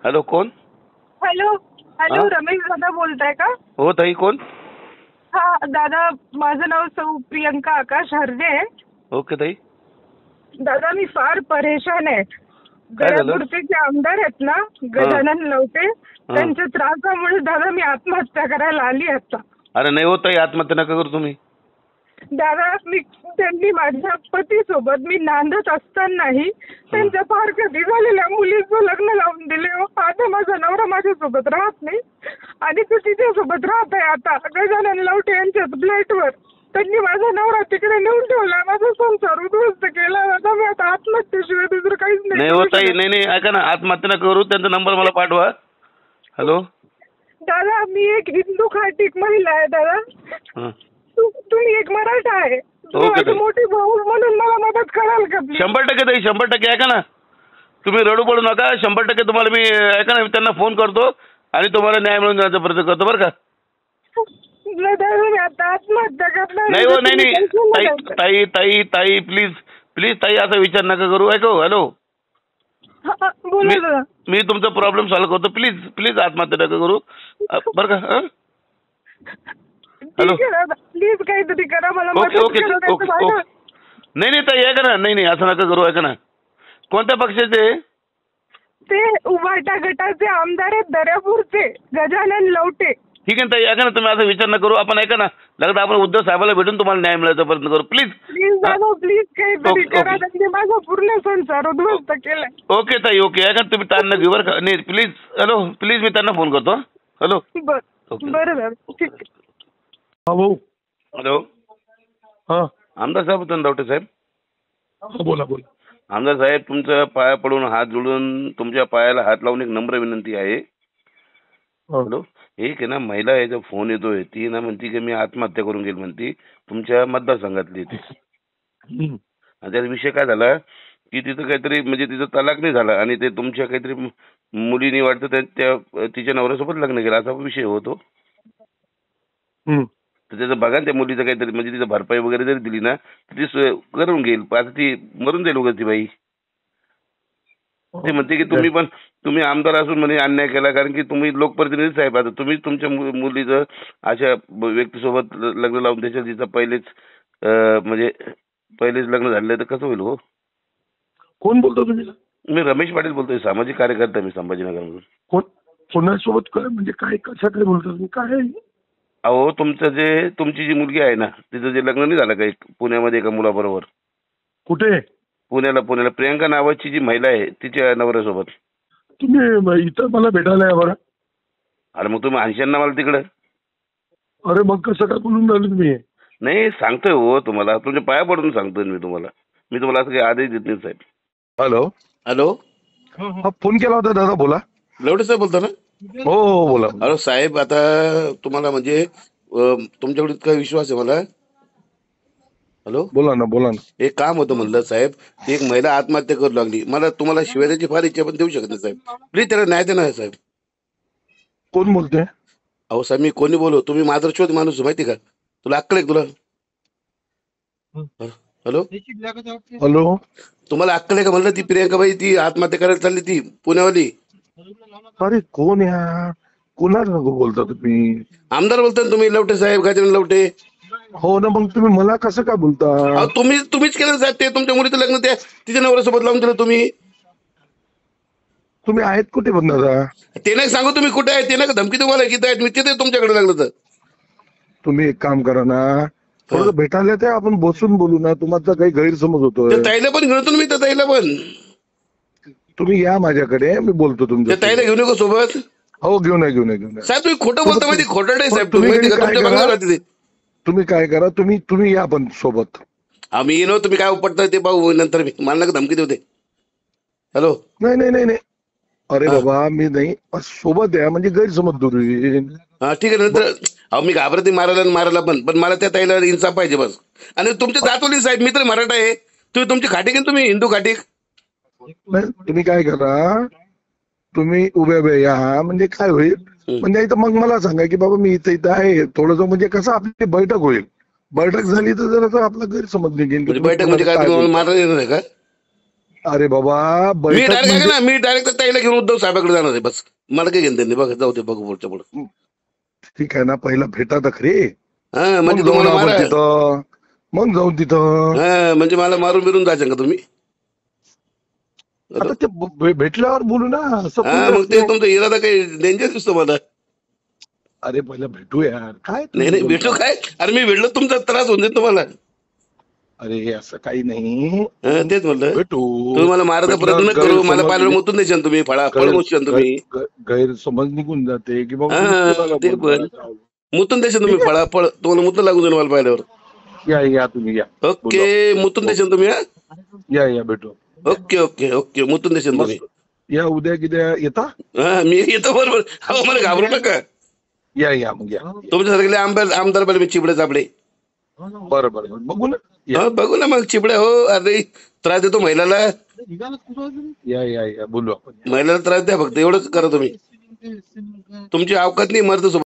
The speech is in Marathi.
हॅलो, कोण? हॅलो हॅलो हा? रमेश दादा बोलताय का? हो ताई, कोण? हा दादा, माझं नाव सौ प्रियंका आकाश हरदे आहे. ओके ताई. दादा मी फार परेशान आहे. काय झालं? दर्यापूरचे जे आमदार आहेत ना, गजानन लवटे, त्यांच्या त्रासामुळे दादा मी आत्महत्या करायला आली आता. अरे नाही हो ताई, आत्महत्या नका करू तुम्ही. दादा त्यांनी माझ्या पतीसोबत मी नांदत असतानाही त्यांच्या फार कधी झालेल्या मुलीचं लग्न लावून दिले हो. आता माझा नवरा माझ्यासोबत राहत नाही आणि तो तिच्यासोबत राहत आहे आता गजानन लवटे यांच्याच फ्लॅटवर. त्यांनी माझा नवरा तिकडे नेऊन ठेवला, माझा संसार उद्ध्वस्त केला. आता मी आता आत्महत्येशिवाय दुसरं काहीच नाही हो ताई, नाही नाही, ऐका ना, आत्महत्या नका करू. त्यांचा नंबर मला पाठवा. हॅलो दादा, मी एक हिंदू खाटीक महिला आहे दादा. तुम्ही एक मराठा आहे. तुम्ही ओके माझी ताई. मोठी भाऊ म्हणून मला मदत कराल का प्लीज? 100% ताई, 100% ऐका ना, तुम्ही रडू पडू नका. 100% तुम्हाला मी ऐका ना, मी त्यांना फोन करतो आणि तुम्हाला न्याय मिळून देण्याचा प्रयत्न करतो, बरं का? मी आता आत्महत्या करणार. नाही हो, नाही नाही ताई ताई ताई ताई प्लीज प्लीज ताई, असा विचार नका करू. ऐको, हॅलो, बोला दादा. मी तुमचा प्रॉब्लेम सॉल्व्ह करतो. प्लीज प्लीज आत्महत्या नका करू, बरं का? हॅलो, प्लीज काहीतरी करा, मला ओके मदत ओके करा. Okay okay. नाही नाही ताई, ऐका ना, नाही नाही, असं नका करू. ऐका ना, कोणत्या पक्षाचे? ते उभाटा गटाचे आमदार आहेत दर्यापूरचे, गजानन लवटे. ठीक आहे ताई, ऐका ना, तुम्ही असा विचार नका करू. आपण ऐका ना, लगता आपण उद्धव साहेबाला भेटून तुम्हाला न्याय मिळायचा प्रयत्न करू. प्लीज प्लीज दादा, प्लीज काहीतरी ओके, करा. ओके. त्यांनी माझा पूर्ण संसार उद्ध्वस्त केलाय. ओके ताई, ओके. ऐका ना, तुम्ही ताण न घेऊ, बरं का? नाही प्लीज, हॅलो, प्लीज, मी त्यांना फोन करतो. Hello, okay. बरं दादा, ठीक आहे. हा भाऊ. हॅलो, हा आमदार साहेब होते ना, लवटे साहेब? हा, बोला बोला. आमदार साहेब, तुमच्या पाया पडून, हात जोडून, तुमच्या पायाला हात लावून एक नम्र विनंती आहे. हा. हॅलो, एक आहे ना महिला याचा फोन येतोय, ती ना म्हणती की मी आत्महत्या करून घेईल म्हणती, तुमच्या मतदारसंघातली ती. हम्म. आणि त्याचा विषय काय झाला की तिथं काहीतरी म्हणजे तिचं तलाक नाही झाला आणि ते तुमच्या काहीतरी मुलीने वाटतं त्या तिच्या नवऱ्यासोबत लग्न केलं, असा विषय होतो. हम्म. तर त्याचं बघा ना, त्या मुलीचं काहीतरी म्हणजे तिचं भरपाई वगैरे जरी दिली ना तर ती करून घेईल. आता ती मरून जाईल वगैरे ती बाई. ते म्हणते की तुम्ही आमदार असून म्हणे अन्याय केला, कारण की तुम्ही लोकप्रतिनिधी साहेब. आता तुम्ही तुमच्या मुलीचं अशा व्यक्तीसोबत लग्न लावून त्याच्या तिचं पहिलेच लग्न झालेलं तर कसं होईल हो? कोण बोलतो तुम्ही? मी रमेश पाटील बोलतोय, सामाजिक कार्यकर्ता मी संभाजीनगरमधून. कोण? कोणासोबत काय म्हणजे काय कशाकडे बोलतो तुम्ही? काय आहे? अहो, तुमची जी मुलगी आहे ना, तिचं जे लग्न नाही झालं का एक पुण्यामध्ये एका मुलाबरोबर? कुठे? पुण्याला प्रियंका नावाची जी महिला आहे तिच्या नवऱ्यासोबत. तुम्ही इथं मला भेटायला या बरं. अरे मग तुम्ही आणशाल ना मला तिकडं? अरे मग कसं काय बोलून राहिले तुम्ही? नाही सांगतोय हो तुम्हाला, तुमच्या पाया पडून सांगतोय मी तुम्हाला असं काही आदेश देत नाही साहेब. हॅलो. हॅलो, हा, फोन केला होता दादा, बोला. लवटे साहेब बोलता ना? हो हो, बोला. अरे साहेब, आता तुम्हाला म्हणजे तुमच्याकडे इतका विश्वास आहे मला. हॅलो, बोला ना. एक काम होतं म्हणलं साहेब, ती एक महिला आत्महत्या करू लागली. मला तुम्हाला शिवाय द्यायची फार इच्छा, पण देऊ शकत नाही साहेब. प्लीज त्याला न्याय द्या ना साहेब. कोण बोलतोय? अहो साहेब, मी कोणी बोलू? तुम्ही माधुरशोध माणूस माहिती का? तुला अक्कल आहे तुला? Hello hello. तुम्हाला अक्कल आहे का म्हणलं? ती प्रियंकाबाई ती आत्महत्या करायला चालली, ती पुण्यावाली. अरे कोण या? कोणाला बोलता तुम्ही? आमदार बोलता तुम्ही, लवटे साहेब, गजानन लवटे. हो ना, मग तुम्ही मला कसं काय बोलता? अहो तुम्हीच केलं साहेब, ते तुमच्या मुलीचं लग्न त्या तिच्या नवऱ्यासोबत लावून दिलं तुम्ही. तुम्ही आहेत कुठे पण दादा? ते नाही सांगू तुम्ही कुठे आहे, ते नाही धमकी तुम्हाला किती आहेत, मी तिथे तुमच्याकडे लागलं तर. तुम्ही एक काम करा ना, थोडं भेटायला ते आपण बसून बोलू ना. तुम्हाला काही गैरसमज होतोय. ताईला पण घेऊन मी त्या ताईला पण. तुम्ही या माझ्याकडे, मी बोलतो तुमच्या. ताईला घेऊन येऊ सोबत? हो, घेऊन या. साहेब तुम्ही खोटं बोलता माहिती, खोटं नाही साहेब. तुम्ही तुम्ही काय करा, तुम्ही या पण सोबत. आम्ही येलो, तुम्ही काय उपटता ते पाहू नंतर. मी मला नका धमकी देते. हॅलो. नाही. अरे बाबा, मी नाही, सोबत या म्हणजे गैरसमज दूर होईल. हा ठीक आहे. नंतर अहो मी घाबरते मारायला पण मला त्या ताईला इन्साफ पाहिजे बस. आणि तुमच्या दातोली साहेब, मी तर मराठा आहे, तुम्ही तुमची खाटीक आहे, तुम्ही हिंदू खाटीक. तुम्ही काय करा, तुम्ही उभ्या या म्हणजे काय होईल, म्हणजे इथं मग मला सांगा की बाबा मी इथं आहे थोडंसं, म्हणजे कसं आपली बैठक होईल. बैठक झाली तर जरा आपला गैरसमज निघेल. बैठक म्हणजे काय, मारायला येणार आहे का? अरे बाबा मी बैठक डायरेक्ट म्हणजे ना, मी डायरेक्ट ताईला घेऊन उद्धव साहेबाकडे जाणार आहे. बस मला काही घेणं देणं नाही. बघा जाऊ दे, बघू पुढच्या पुढे. ठीक आहे ना, पहिला भेटा तर खरी, हा मग म्हणजे जाऊन तुम्हाला आपण मारा. तिथं, मग जाऊन तिथं. हा म्हणजे मला मारून बिरून जायचं का तुम्ही? आता ते भेटल्यावर बोलू ना, असं हा कोणतं मग ते असतं? तुमचा इरादा काही डेंजर दिसतो मला. अरे पहिला भेटू यार, काय नाही तुम्ही नाही भेटू बोलता? काय? अरे मी भेटलो तुमचा त्रास होऊन देत तुम्हाला. अरे असं काही नाही, तेच म्हणलं. भेटू. तुम्ही मला मारायचा भेटल्यावर प्रयत्न करू, मला गैरसमज पाहिलं मुतून देशाल तुम्ही, फळ मुतशाल तुम्ही. गैरसमज निघून जाते की बाबा हा, तुम्ही कोणाला ते बोलताय. पण. मुतून देशाल तुम्ही, ठीक आहे. फळ तुम्हाला मुतून लागून देईल मला पाहिल्यावर. या तुम्ही या, ओके मुतून देशाल तुम्ही. हा या भेटू. ओके ओके ओके मुतून देशाल तुम्ही. मस्त. या उद्या किद्या येता? हा मी येतो बरोबर. हो मला घाबरू नका. या मग या. तुमच्यासारखे आमदार पाहिजे मी चिबडे चापडे. बरं बघू ना. या बघू ना मग चिबड्या. हो अरे त्रास देतो महिलाला. या बोलू आपण. महिलाला त्रास द्या फक्त, एवढंच करा तुम्ही. तुमची अवकात नाही मर्द सोबत.